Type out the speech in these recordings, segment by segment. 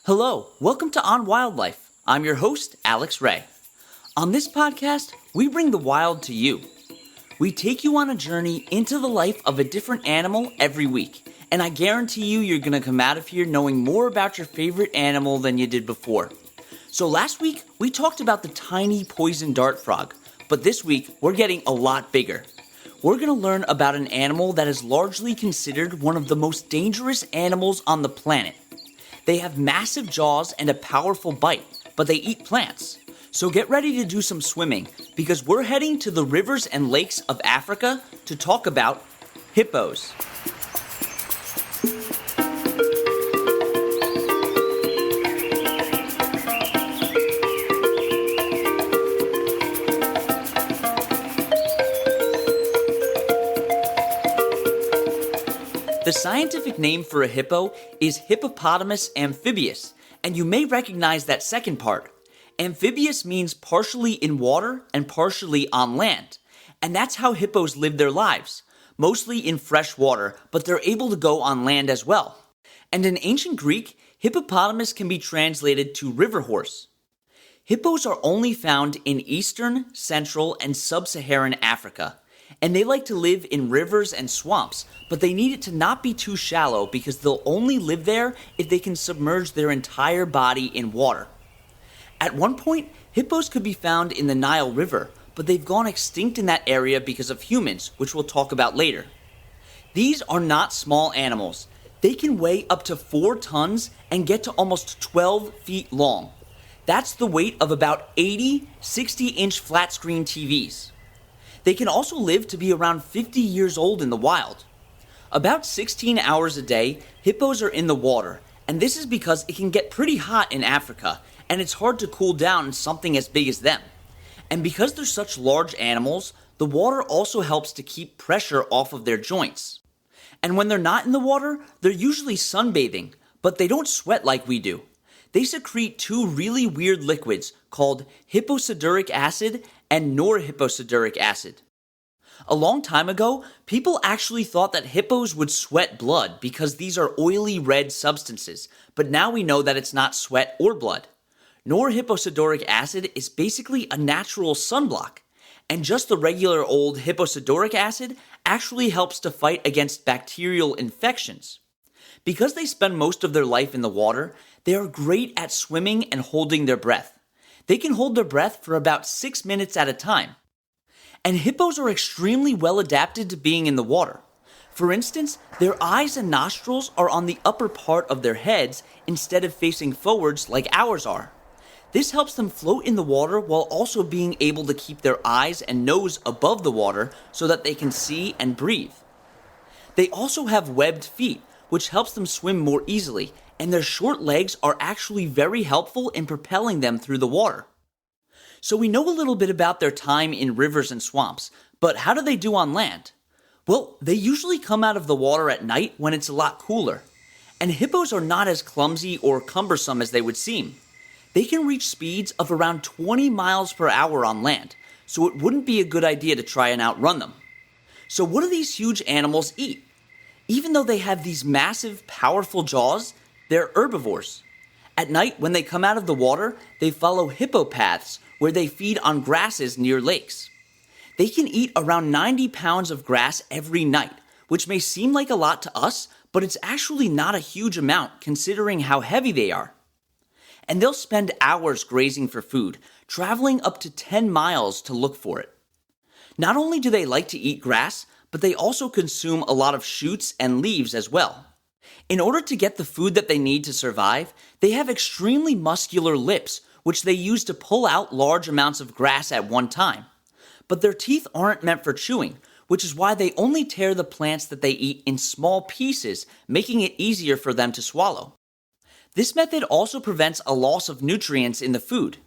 Hello, welcome to On Wildlife. I'm your host, Alex Ray. On this podcast, we bring the wild to you. We take you on a journey into the life of a different animal every week, and I guarantee you're going to come out of here knowing more about your favorite animal than you did before. So last week, we talked about the tiny poison dart frog, but this week, we're getting a lot bigger. We're going to learn about an animal that is largely considered one of the most dangerous animals on the planet. They have massive jaws and a powerful bite, but they eat plants. So get ready to do some swimming, because we're heading to the rivers and lakes of Africa to talk about hippos. The scientific name for a hippo is Hippopotamus amphibius, and you may recognize that second part. Amphibious means partially in water and partially on land, and that's how hippos live their lives, mostly in fresh water, but they're able to go on land as well. And in ancient Greek, hippopotamus can be translated to river horse. Hippos are only found in eastern, central, and sub-Saharan Africa. And they like to live in rivers and swamps, but they need it to not be too shallow because they'll only live there if they can submerge their entire body in water. At one point, hippos could be found in the Nile River, but they've gone extinct in that area because of humans, which we'll talk about later. These are not small animals. They can weigh up to 4 tons and get to almost 12 feet long. That's the weight of about 80 60-inch flat-screen TVs. They can also live to be around 50 years old in the wild. About 16 hours a day, hippos are in the water, and this is because it can get pretty hot in Africa, and it's hard to cool down in something as big as them. And because they're such large animals, the water also helps to keep pressure off of their joints. And when they're not in the water, they're usually sunbathing, but they don't sweat like we do. They secrete 2 really weird liquids called hipposudoric acid and norhipposudoric acid. A long time ago, people actually thought that hippos would sweat blood because these are oily red substances, but now we know that it's not sweat or blood. Norhipposudoric acid is basically a natural sunblock, and just the regular old hipposudoric acid actually helps to fight against bacterial infections. Because they spend most of their life in the water, they are great at swimming and holding their breath. They can hold their breath for about 6 minutes at a time. And hippos are extremely well adapted to being in the water. For instance, their eyes and nostrils are on the upper part of their heads instead of facing forwards like ours are. This helps them float in the water while also being able to keep their eyes and nose above the water so that they can see and breathe. They also have webbed feet, which helps them swim more easily, and their short legs are actually very helpful in propelling them through the water. So we know a little bit about their time in rivers and swamps, but how do they do on land? Well, they usually come out of the water at night when it's a lot cooler. And hippos are not as clumsy or cumbersome as they would seem. They can reach speeds of around 20 miles per hour on land, so it wouldn't be a good idea to try and outrun them. So what do these huge animals eat? Even though they have these massive, powerful jaws, they're herbivores. At night, when they come out of the water, they follow hippo paths where they feed on grasses near lakes. They can eat around 90 pounds of grass every night, which may seem like a lot to us, but it's actually not a huge amount considering how heavy they are. And they'll spend hours grazing for food, traveling up to 10 miles to look for it. Not only do they like to eat grass, but they also consume a lot of shoots and leaves as well. In order to get the food that they need to survive, they have extremely muscular lips, which they use to pull out large amounts of grass at one time. But their teeth aren't meant for chewing, which is why they only tear the plants that they eat in small pieces, making it easier for them to swallow. This method also prevents a loss of nutrients in the food.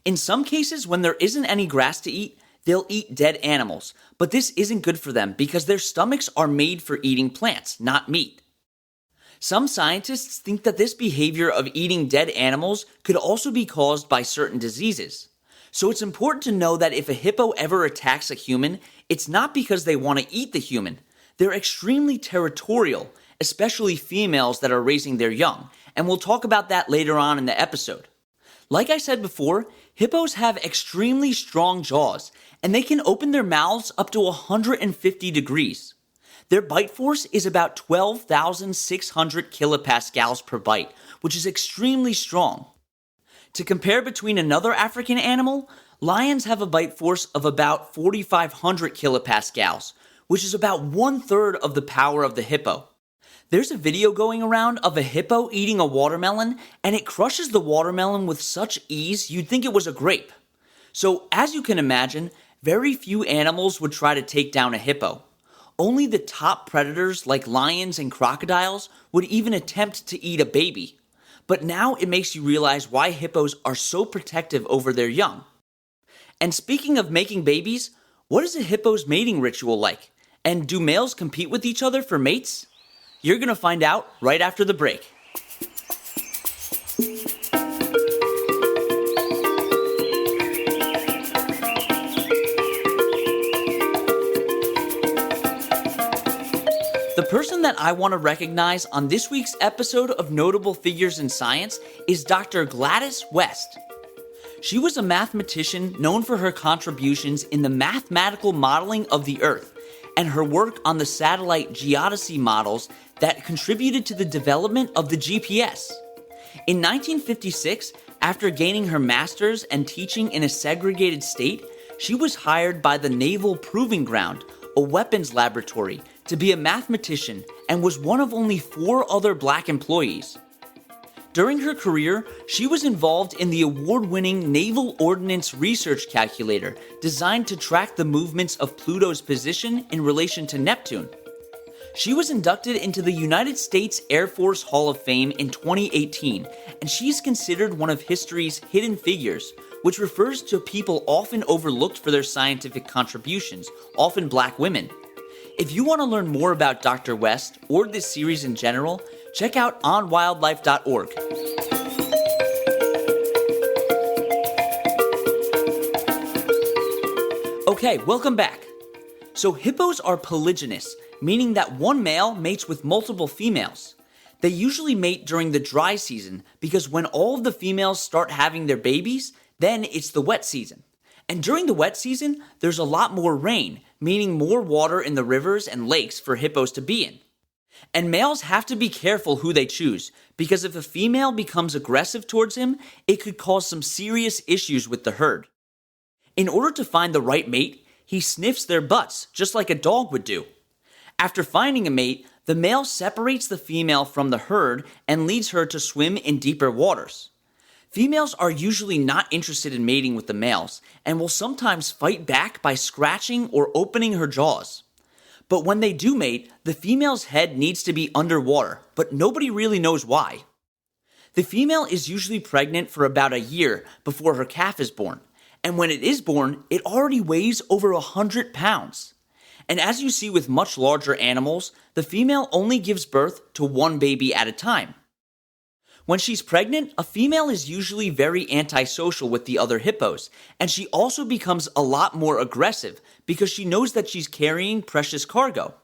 In some cases, when there isn't any grass to eat, they'll eat dead animals, but this isn't good for them because their stomachs are made for eating plants, not meat. Some scientists think that this behavior of eating dead animals could also be caused by certain diseases. So it's important to know that if a hippo ever attacks a human, it's not because they want to eat the human. They're extremely territorial, especially females that are raising their young, and we'll talk about that later on in the episode. Like I said before, hippos have extremely strong jaws, and they can open their mouths up to 150 degrees. Their bite force is about 12,600 kilopascals per bite, which is extremely strong. To compare between another African animal, lions have a bite force of about 4,500 kilopascals, which is about 1/3 of the power of the hippo. There's a video going around of a hippo eating a watermelon, and it crushes the watermelon with such ease you'd think it was a grape. So, as you can imagine, very few animals would try to take down a hippo. Only the top predators like lions and crocodiles would even attempt to eat a baby. But now it makes you realize why hippos are so protective over their young. And speaking of making babies, what is a hippo's mating ritual like? And do males compete with each other for mates? You're going to find out right after the break. The person that I want to recognize on this week's episode of Notable Figures in Science is Dr. Gladys West. She was a mathematician known for her contributions in the mathematical modeling of the Earth and her work on the satellite geodesy models that contributed to the development of the GPS. In 1956, after gaining her master's and teaching in a segregated state, she was hired by the Naval Proving Ground, a weapons laboratory, to be a mathematician and was one of only 4 other black employees. During her career, she was involved in the award-winning Naval Ordnance Research Calculator designed to track the movements of Pluto's position in relation to Neptune. She was inducted into the United States Air Force Hall of Fame in 2018, and she's considered one of history's hidden figures, which refers to people often overlooked for their scientific contributions, often black women. If you want to learn more about Dr. West or this series in general, check out onwildlife.org. Okay, welcome back. So hippos are polygynous, meaning that one male mates with multiple females. They usually mate during the dry season because when all of the females start having their babies, then it's the wet season. And during the wet season, there's a lot more rain, meaning more water in the rivers and lakes for hippos to be in. And males have to be careful who they choose, because if a female becomes aggressive towards him, it could cause some serious issues with the herd. In order to find the right mate, he sniffs their butts, just like a dog would do. After finding a mate, the male separates the female from the herd and leads her to swim in deeper waters. Females are usually not interested in mating with the males, and will sometimes fight back by scratching or opening her jaws. But when they do mate, the female's head needs to be underwater, but nobody really knows why. The female is usually pregnant for about a year before her calf is born, and when it is born, it already weighs over 100 pounds. And as you see with much larger animals, the female only gives birth to one baby at a time. When she's pregnant, a female is usually very antisocial with the other hippos, and she also becomes a lot more aggressive because she knows that she's carrying precious cargo.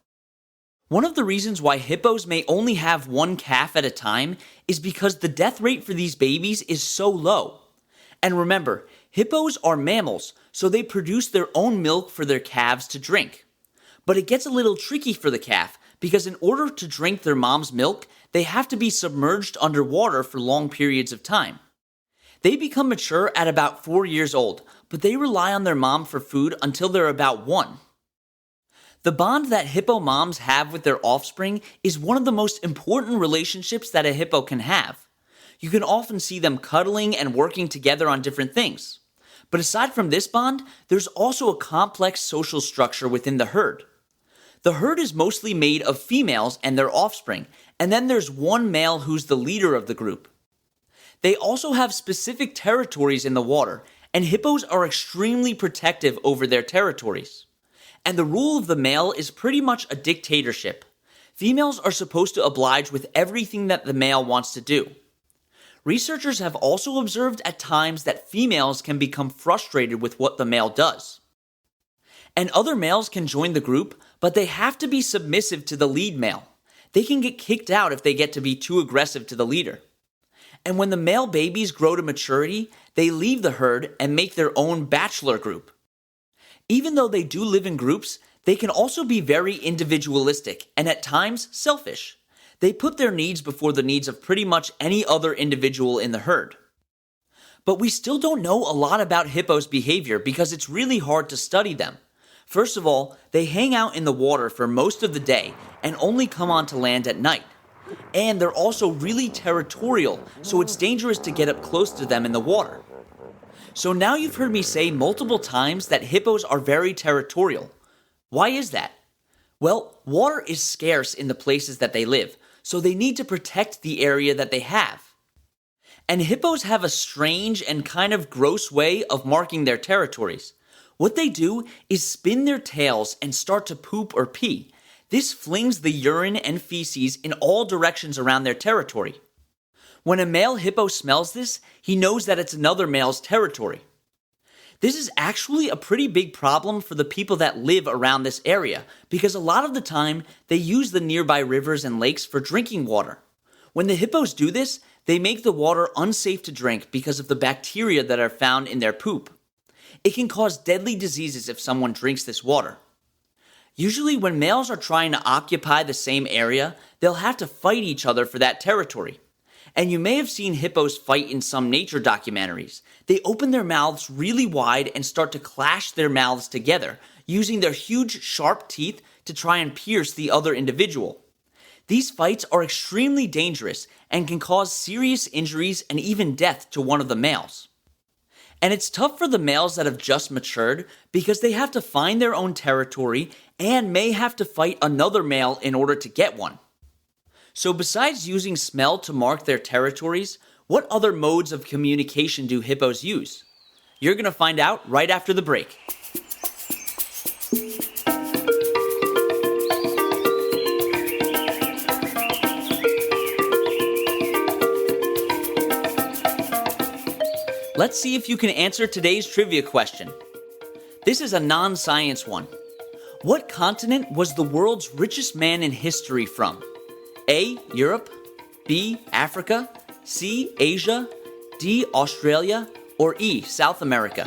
One of the reasons why hippos may only have one calf at a time is because the death rate for these babies is so low. And remember, hippos are mammals, so they produce their own milk for their calves to drink. But it gets a little tricky for the calf because in order to drink their mom's milk, they have to be submerged underwater for long periods of time. They become mature at about 4 years old, but they rely on their mom for food until they're about 1. The bond that hippo moms have with their offspring is one of the most important relationships that a hippo can have. You can often see them cuddling and working together on different things. But aside from this bond, there's also a complex social structure within the herd. The herd is mostly made of females and their offspring, and then there's one male who's the leader of the group. They also have specific territories in the water, and hippos are extremely protective over their territories. And the rule of the male is pretty much a dictatorship. Females are supposed to oblige with everything that the male wants to do. Researchers have also observed at times that females can become frustrated with what the male does. And other males can join the group, but they have to be submissive to the lead male. They can get kicked out if they get to be too aggressive to the leader. And when the male babies grow to maturity, they leave the herd and make their own bachelor group. Even though they do live in groups, they can also be very individualistic and at times selfish. They put their needs before the needs of pretty much any other individual in the herd. But we still don't know a lot about hippos' behavior because it's really hard to study them. First of all, they hang out in the water for most of the day and only come onto land at night. And they're also really territorial, so it's dangerous to get up close to them in the water. So now you've heard me say multiple times that hippos are very territorial. Why is that? Well, water is scarce in the places that they live, so they need to protect the area that they have. And hippos have a strange and kind of gross way of marking their territories. What they do is spin their tails and start to poop or pee. This flings the urine and feces in all directions around their territory. When a male hippo smells this, he knows that it's another male's territory. This is actually a pretty big problem for the people that live around this area because a lot of the time they use the nearby rivers and lakes for drinking water. When the hippos do this, they make the water unsafe to drink because of the bacteria that are found in their poop. It can cause deadly diseases if someone drinks this water. Usually when males are trying to occupy the same area, they'll have to fight each other for that territory. And you may have seen hippos fight in some nature documentaries. They open their mouths really wide and start to clash their mouths together, using their huge, sharp teeth to try and pierce the other individual. These fights are extremely dangerous and can cause serious injuries and even death to one of the males. And it's tough for the males that have just matured because they have to find their own territory and may have to fight another male in order to get one. So besides using smell to mark their territories, what other modes of communication do hippos use? You're going to find out right after the break. Let's see if you can answer today's trivia question. This is a non-science one. What continent was the world's richest man in history from? A. Europe, B. Africa, C. Asia, D. Australia, or E. South America?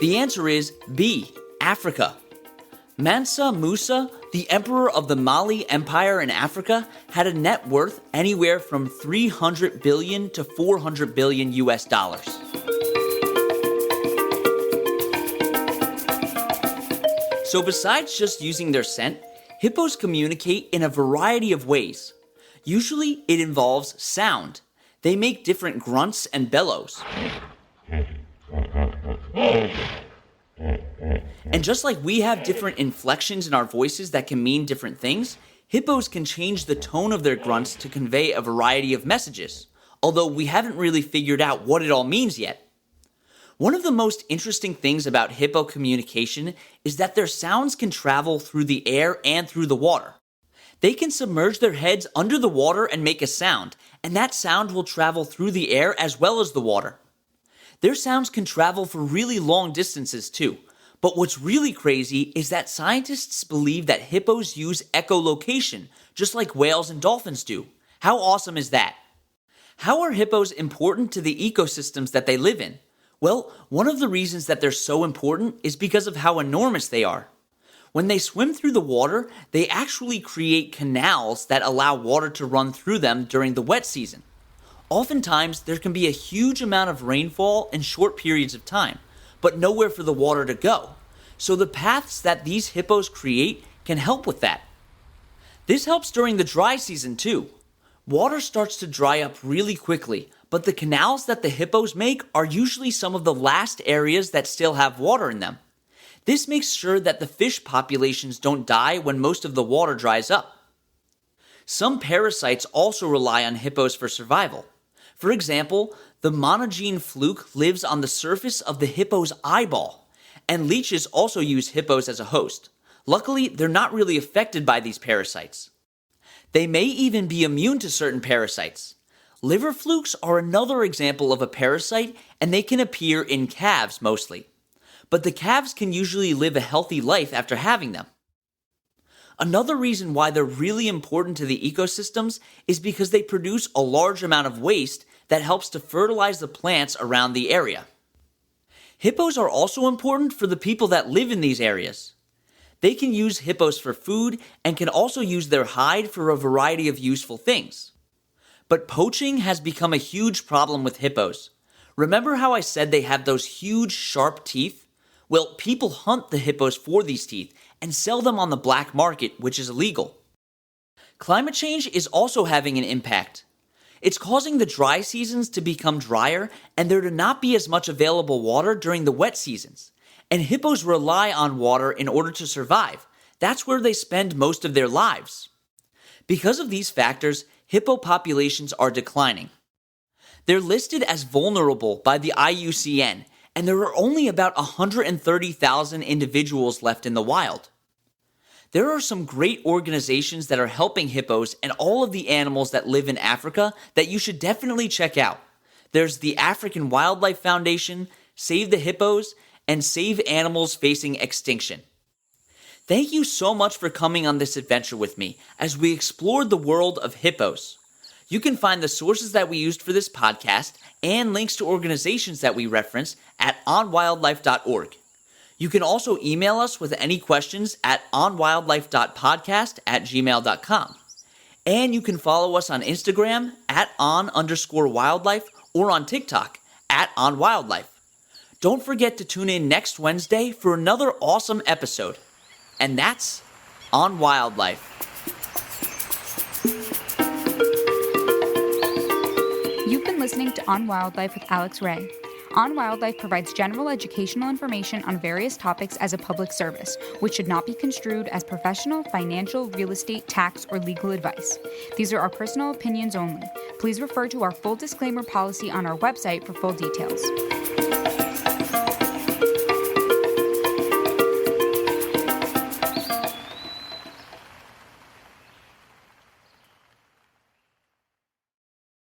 The answer is B. Africa. Mansa Musa, the emperor of the Mali Empire in Africa, had a net worth anywhere from 300 billion to 400 billion US dollars. So besides just using their scent, hippos communicate in a variety of ways. Usually it involves sound. They make different grunts and bellows. And just like we have different inflections in our voices that can mean different things, hippos can change the tone of their grunts to convey a variety of messages, although we haven't really figured out what it all means yet. One of the most interesting things about hippo communication is that their sounds can travel through the air and through the water. They can submerge their heads under the water and make a sound, and that sound will travel through the air as well as the water. Their sounds can travel for really long distances too. But what's really crazy is that scientists believe that hippos use echolocation, just like whales and dolphins do. How awesome is that? How are hippos important to the ecosystems that they live in? Well, one of the reasons that they're so important is because of how enormous they are. When they swim through the water, they actually create canals that allow water to run through them during the wet season. Oftentimes, there can be a huge amount of rainfall in short periods of time, but nowhere for the water to go. So the paths that these hippos create can help with that. This helps during the dry season too. Water starts to dry up really quickly, but the canals that the hippos make are usually some of the last areas that still have water in them. This makes sure that the fish populations don't die when most of the water dries up. Some parasites also rely on hippos for survival. For example, the monogene fluke lives on the surface of the hippo's eyeball, and leeches also use hippos as a host. Luckily, they're not really affected by these parasites. They may even be immune to certain parasites. Liver flukes are another example of a parasite, and they can appear in calves mostly. but the calves can usually live a healthy life after having them. Another reason why they're really important to the ecosystems is because they produce a large amount of waste that helps to fertilize the plants around the area. Hippos are also important for the people that live in these areas. They can use hippos for food and can also use their hide for a variety of useful things. But poaching has become a huge problem with hippos. Remember how I said they have those huge sharp teeth? Well, people hunt the hippos for these teeth and sell them on the black market, which is illegal. Climate change is also having an impact. It's causing the dry seasons to become drier and there to not be as much available water during the wet seasons. And hippos rely on water in order to survive. That's where they spend most of their lives. Because of these factors, hippo populations are declining. They're listed as vulnerable by the IUCN, and there are only about 130,000 individuals left in the wild. There are some great organizations that are helping hippos and all of the animals that live in Africa that you should definitely check out. There's the African Wildlife Foundation, Save the Hippos, and Save Animals Facing Extinction. Thank you so much for coming on this adventure with me as we explored the world of hippos. You can find the sources that we used for this podcast and links to organizations that we reference at onwildlife.org. You can also email us with any questions at onwildlife.podcast@gmail.com. And you can follow us on Instagram at on_wildlife or on TikTok at onwildlife. Don't forget to tune in next Wednesday for another awesome episode. And that's On Wildlife. You've been listening to On Wildlife with Alex Ray. On Wildlife provides general educational information on various topics as a public service, which should not be construed as professional, financial, real estate, tax, or legal advice. These are our personal opinions only. Please refer to our full disclaimer policy on our website for full details.